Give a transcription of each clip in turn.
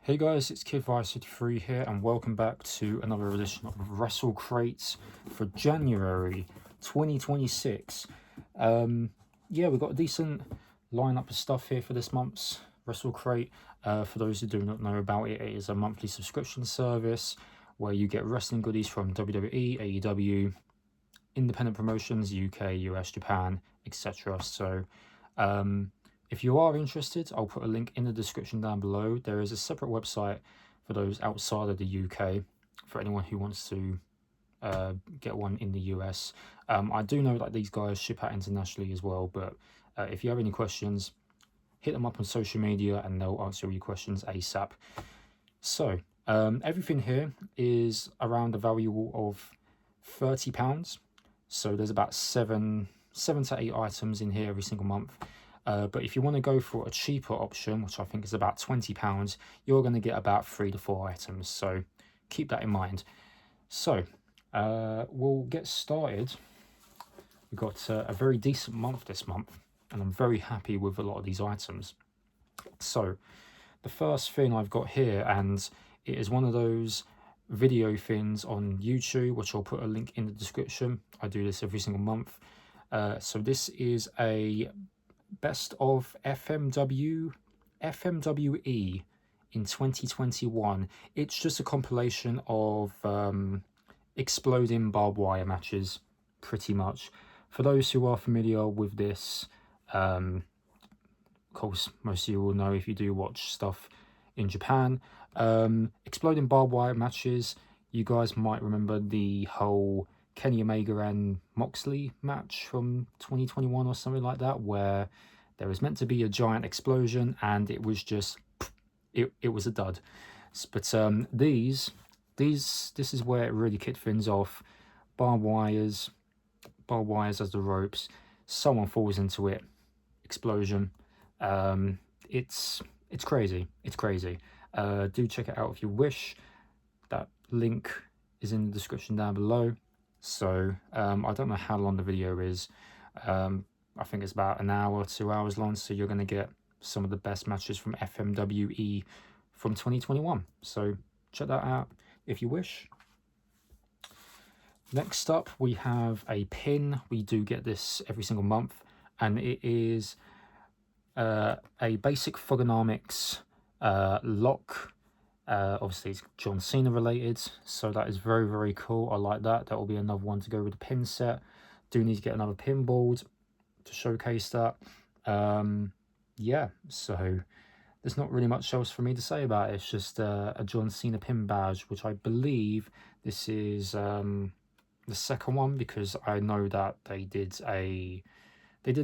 Hey guys, it's Kiddvirus53 here, and welcome back to another edition of WrestleCrate for January 2026. Yeah, we've got a decent lineup of stuff here for this month's WrestleCrate. For those who do not know about it, it is a monthly subscription service where you get wrestling goodies from WWE, AEW, independent promotions, UK, US, Japan, etc. So, if you are interested, I'll put a link in the description down below. There is a separate website for those outside of the UK for anyone who wants to get one in the US. I do know that these guys ship out internationally as well, but if you have any questions, hit them up on social media and they'll answer all your questions ASAP. So, everything here is around the value of £30. So there's about seven to 8 items in here every single month. But if you want to go for a cheaper option, which I think is about £20, you're going to get about 3 to 4 items. So keep that in mind. So we'll get started. We've got a very decent month this month, and I'm very happy with a lot of these items. So the first thing I've got here, and it is one of those video things on YouTube, which I'll put a link in the description. I do this every single month. So this is a best of FMWE in 2021. It's just a compilation of exploding barbed wire matches, pretty much. For those who are familiar with this, of course, most of you will know if you do watch stuff in Japan. Exploding barbed wire matches, you guys might remember the whole Kenny Omega and Moxley match from 2021 or something like that, where there was meant to be a giant explosion and it was just, it was a dud. But this is where it really kicked things off. Barbed wires as the ropes, someone falls into it, explosion. It's crazy. Do check it out if you wish. That link is in the description down below. So I don't know how long the video is. I think it's about an hour, 2 hours long. So you're going to get some of the best matches from FMWE from 2021. So check that out if you wish. Next up, we have a pin. We do get this every single month, and it is a basic Thuganomics lock. Obviously it's John Cena related, so that is very, very cool. I like that. That will be another one to go with the pin set. Do need to get another pin board to showcase that. Yeah, so there's not really much else for me to say about it. It's just a John Cena pin badge, which I believe this is the second one, because I know that they did the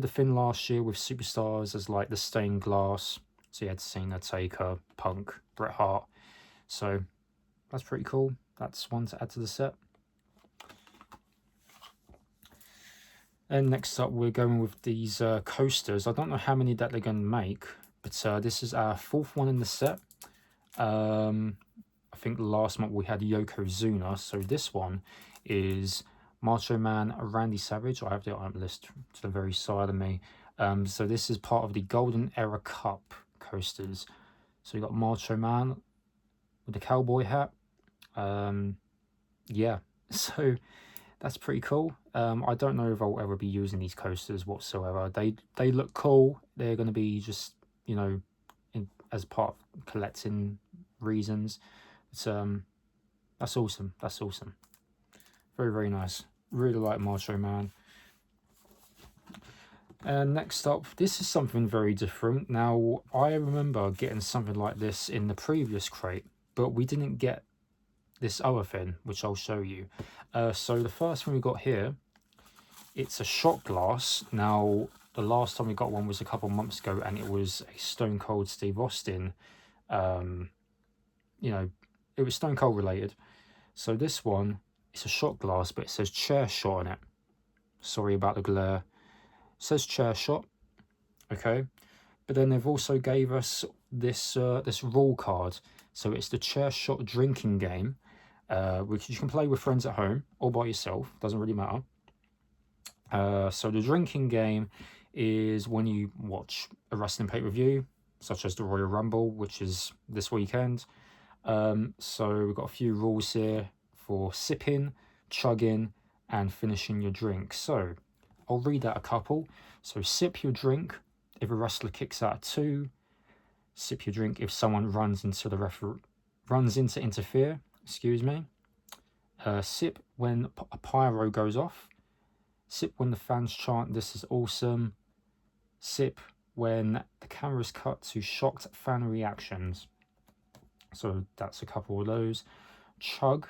thing last year with superstars as like the stained glass. So you had Cena, Taker, Punk, Bret Hart. So that's pretty cool. That's one to add to the set. And next up, we're going with these coasters. I don't know how many that they're going to make, but this is our fourth one in the set. I think last month we had Yokozuna, so this one is Macho Man Randy Savage. I have the item list to the very side of me. So this is part of the Golden Era Cup coasters. So you got Macho Man with the cowboy hat. Yeah, so that's pretty cool. I don't know if I'll ever be using these coasters whatsoever. They look cool. They're going to be just, you know, as part of collecting reasons. It's that's awesome. Very, very nice. Really like Macho Man. And next up, this is something very different. Now, I remember getting something like this in the previous crate, but we didn't get this other thing, which I'll show you. So the first thing we got here, it's a shot glass. Now, the last time we got one was a couple months ago, and it was a Stone Cold Steve Austin. You know, it was Stone Cold related. So this one, it's a shot glass, but it says chair shot on it. Sorry about the glare. It says chair shot. Okay. But then they've also gave us this this rule card. So it's the chair shot drinking game, which you can play with friends at home or by yourself. Doesn't really matter. So the drinking game is when you watch a wrestling pay-per-view, such as the Royal Rumble, which is this weekend. So we've got a few rules here for sipping, chugging, and finishing your drink. So I'll read out a couple. So sip your drink if a wrestler kicks out at 2. Sip your drink if someone runs into interfere. Excuse me. Sip when a pyro goes off. Sip when the fans chant, "This is awesome." Sip when the camera's cut to shocked fan reactions. So that's a couple of those. Chug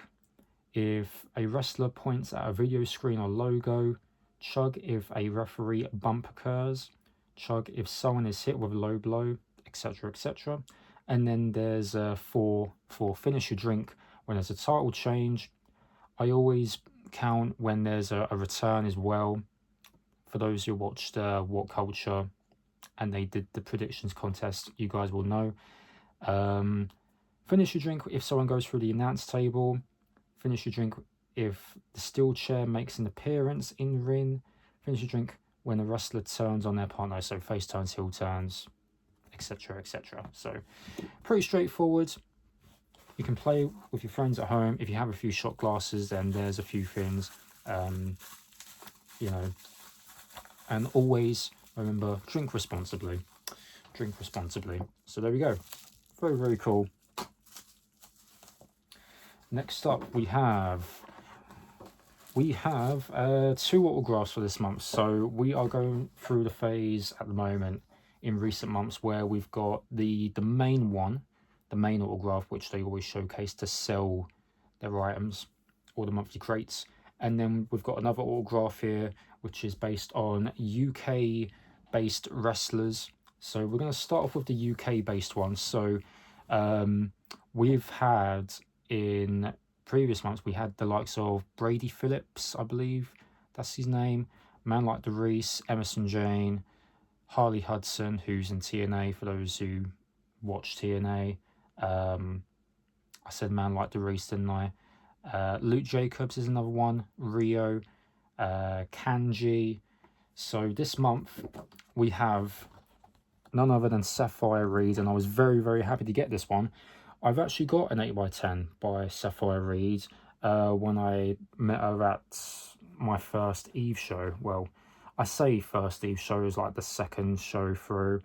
if a wrestler points at a video screen or logo. Chug if a referee bump occurs. Chug if someone is hit with a low blow, etc., etc. And then there's for finish your drink when there's a title change. I always count when there's a return as well. For those who watched What Culture and they did the predictions contest, you guys will know. Finish your drink if someone goes through the announce table. Finish your drink if the steel chair makes an appearance in ring. Finish your drink when a wrestler turns on their partner, so face turns, heel turns, etc., etc. So pretty straightforward. You can play with your friends at home. If you have a few shot glasses, then there's a few things, you know. And always remember, drink responsibly. Drink responsibly. So there we go. Very, very cool. Next up, we have 2 autographs for this month. So we are going through the phase at the moment in recent months where we've got the main one, the main autograph, which they always showcase to sell their items or the monthly crates. And then we've got another autograph here, which is based on UK-based wrestlers. So we're going to start off with the UK-based one. So we've had, in previous months, we had the likes of Brady Phillips, I believe that's his name, Man Like the Reese, Emerson Jane, Harley Hudson, who's in TNA for those who watch TNA. I said Man Like the Reese, didn't I? Luke Jacobs is another one, Rio, Kanji. So this month we have none other than Sapphire Reed, and I was very, very happy to get this one. I've actually got an 8x10 by Sapphire Reed when I met her at my first Eve show. Well, I say first Eve show is like the second show through.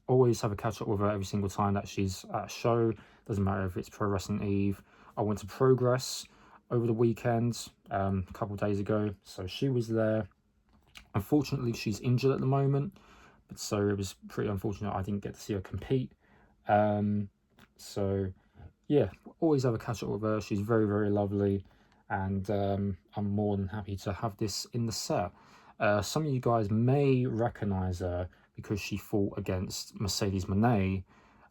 Always have a catch up with her every single time that she's at a show. Doesn't matter if it's Pro Wrestling Eve. I went to Progress over the weekend a couple of days ago, so she was there. Unfortunately, she's injured at the moment, but so it was pretty unfortunate I didn't get to see her compete. So yeah, always have a catch up with her. She's very, very lovely, and I'm more than happy to have this in the set. Some of you guys may recognize her because she fought against Mercedes Moné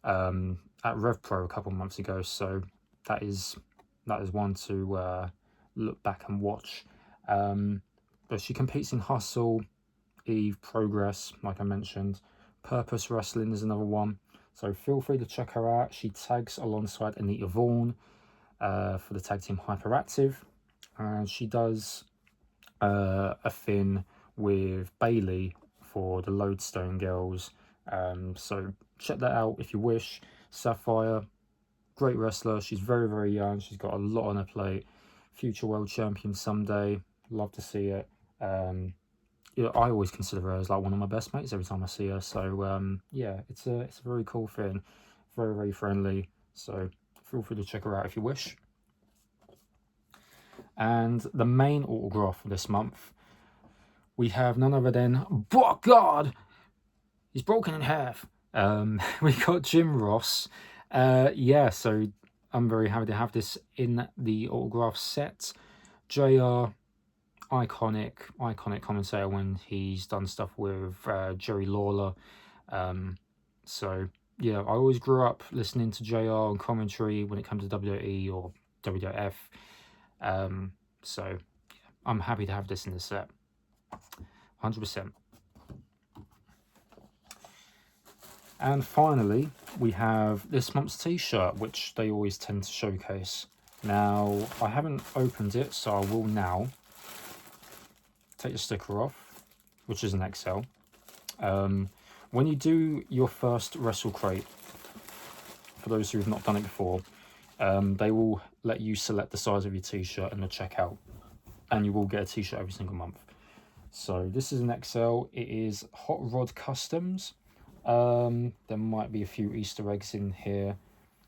at RevPro a couple of months ago. So that is one to look back and watch. But she competes in Hustle, Eve, Progress, like I mentioned. Purpose Wrestling is another one. So feel free to check her out. She tags alongside Anita Vaughan for the tag team Hyperactive. And she does a thing with Bailey for the Lodestone Girls. So check that out if you wish. Sapphire, great wrestler. She's very, very young. She's got a lot on her plate. Future world champion someday. Love to see it. Yeah, I always consider her as like one of my best mates every time I see her. So yeah, it's a very cool thing. Very, very friendly. So feel free to check her out if you wish. And the main autograph for this month, we have none other than, oh God, he's broken in half. We got Jim Ross. Yeah, so I'm very happy to have this in the autograph set. JR, iconic commentator when he's done stuff with Jerry Lawler. So yeah, I always grew up listening to JR and commentary when it comes to WWE or WWF. So yeah, I'm happy to have this in the set. 100%. And finally, we have this month's t-shirt, which they always tend to showcase. Now, I haven't opened it, so I will now. Take the sticker off, which is an XL. when you do your first WrestleCrate, for those who have not done it before, they will let you select the size of your t-shirt in the checkout, and you will get a t-shirt every single month. So this is an XL. It is Hot Rod Customs. There might be a few Easter eggs in here.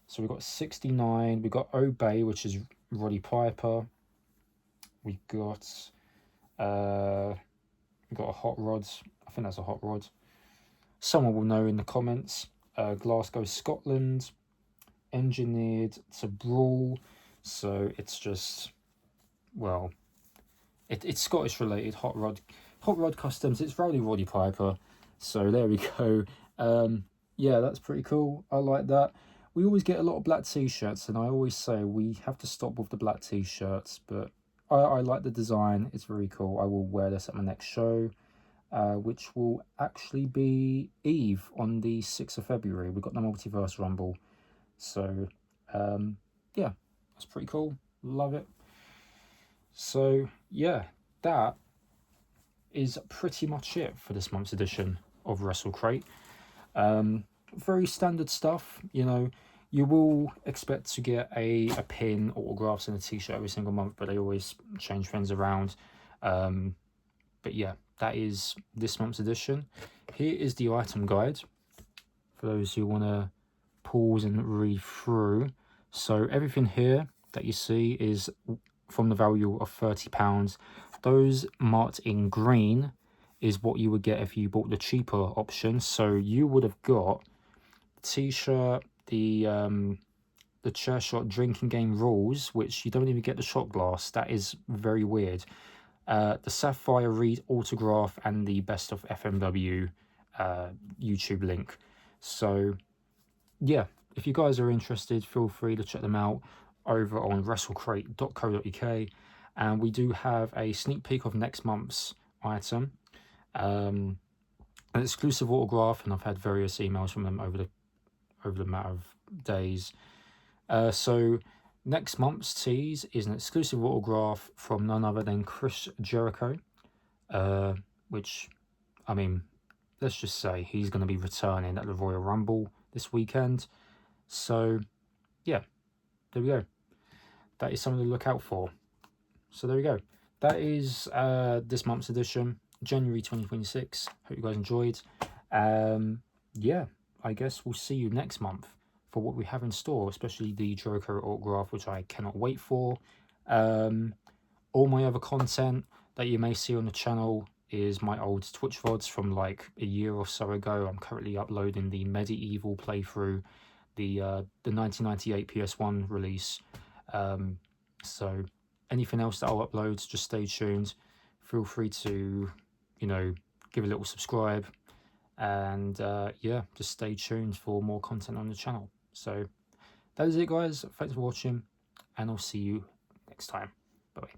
So we've got 69. We've got Obey, which is Roddy Piper. We've got a Hot Rod. I think that's a Hot Rod. Someone will know in the comments. Glasgow, Scotland. Engineered to Brawl. So it's just, well, it's Scottish related. Hot Rod Customs. It's Roddy Piper. So there we go. Yeah, that's pretty cool. I like that. We always get a lot of black t-shirts, and I always say we have to stop with the black t-shirts, but I like the design. It's very cool. I will wear this at my next show, which will actually be Eve on the 6th of February. We've got the Multiverse Rumble. So, yeah, that's pretty cool. Love it. So, yeah, that is pretty much it for this month's edition of WrestleCrate. Very standard stuff, you know. You will expect to get a pin, autographs, and a t-shirt every single month, but they always change things around. But yeah, that is this month's edition. Here is the item guide for those who want to pause and read through. So everything here that you see is from the value of £30. Those marked in green is what you would get if you bought the cheaper option. So you would have got the t-shirt, the chair shot drinking game rules, which you don't even get the shot glass. That is very weird. The Sapphire Reed autograph and the best of FMW YouTube link. So yeah, if you guys are interested, feel free to check them out over on WrestleCrate.co.uk. And we do have a sneak peek of next month's item, an exclusive autograph, and I've had various emails from them over the matter of days. So next month's tease is an exclusive autograph from none other than Chris Jericho, which, I mean, let's just say he's going to be returning at the Royal Rumble this weekend. So yeah, there we go. That is something to look out for. So there we go. That is this month's edition, January 2026. Hope you guys enjoyed. Yeah, I guess we'll see you next month for what we have in store, especially the Jericho autograph, which I cannot wait for. All my other content that you may see on the channel is my old Twitch VODs from like a year or so ago. I'm currently uploading the Medieval playthrough, the 1998 PS1 release. So anything else that I'll upload, just stay tuned. Feel free to, you know, give a little subscribe, and yeah, just stay tuned for more content on the channel. So that is it, guys. Thanks for watching, and I'll see you next time. Bye.